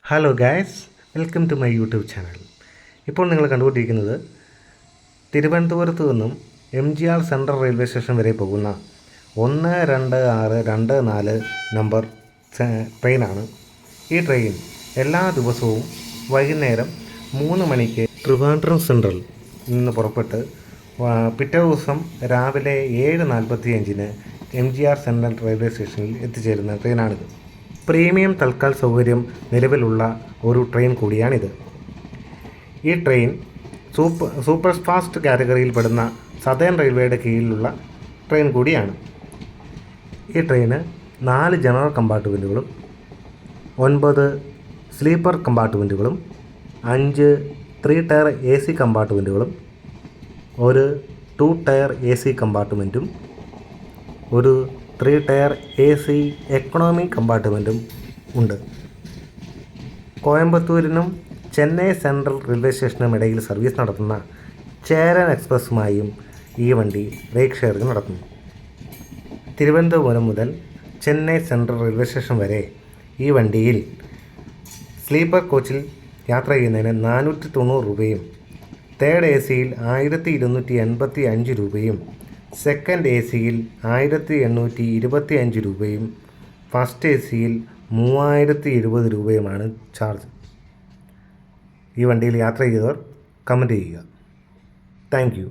Hello guys, welcome to my YouTube channel. ഇപ്പോൾ നിങ്ങൾ കണ്ടുകൊണ്ടിരിക്കുന്നത് തിരുവനന്തപുരത്ത് നിന്നും MGR സെൻട്രൽ റെയിൽവേ സ്റ്റേഷൻ വരെ പോകുന്ന 126224 നമ്പർ ട്രെയിനാണ്. ഈ ട്രെയിൻ എല്ലാ ദിവസവും വൈകുന്നേരം 3 മണിക്ക് ട്രിവാൻഡ്രം സെൻട്രൽ നിന്ന് പുറപ്പെട്ട് പിറ്റേ ദിവസം രാവിലെ 7:45 MGR സെൻട്രൽ റെയിൽവേ സ്റ്റേഷനിൽ എത്തിച്ചേരുന്ന ട്രെയിനാണിത്. പ്രീമിയം തൽക്കാൽ സൗകര്യം നിലവിലുള്ള ഒരു ട്രെയിൻ കൂടിയാണിത്. ഈ ട്രെയിൻ സൂപ്പർ ഫാസ്റ്റ് കാറ്റഗറിയിൽപ്പെടുന്ന സതേൺ റെയിൽവേയുടെ കീഴിലുള്ള ട്രെയിൻ കൂടിയാണ്. ഈ ട്രെയിന് 4 ജനറൽ കമ്പാർട്ട്മെൻറ്റുകളും 9 സ്ലീപ്പർ കമ്പാർട്ട്മെൻറ്റുകളും 5 3 ടയർ AC കമ്പാർട്ട്മെൻറ്റുകളും 1 2 ടയർ AC കമ്പാർട്ട്മെൻറ്റും 1 3 ടയർ AC എക്കണോമി കമ്പാർട്ട്മെൻറ്റും ഉണ്ട്. കോയമ്പത്തൂരിനും ചെന്നൈ സെൻട്രൽ റെയിൽവേ സ്റ്റേഷനും ഇടയിൽ സർവീസ് നടത്തുന്ന ചേരൻ എക്സ്പ്രസ്സുമായും ഈ വണ്ടി റേക്ക് ഷെയറിംഗ് നടത്തുന്നു. തിരുവനന്തപുരം മുതൽ ചെന്നൈ സെൻട്രൽ റെയിൽവേ സ്റ്റേഷൻ വരെ ഈ വണ്ടിയിൽ സ്ലീപ്പർ കോച്ചിൽ യാത്ര ചെയ്യുന്നതിന് 490 രൂപയും തേർഡ് ACയിൽ 1285 രൂപയും സെക്കൻഡ് ACയിൽ 1825 രൂപയും ഫസ്റ്റ് ACയിൽ 3070 രൂപയുമാണ് ചാർജ്. ഈ വണ്ടിയിൽ യാത്ര ചെയ്തവർ കമൻറ്റ് ചെയ്യുക. Thank you.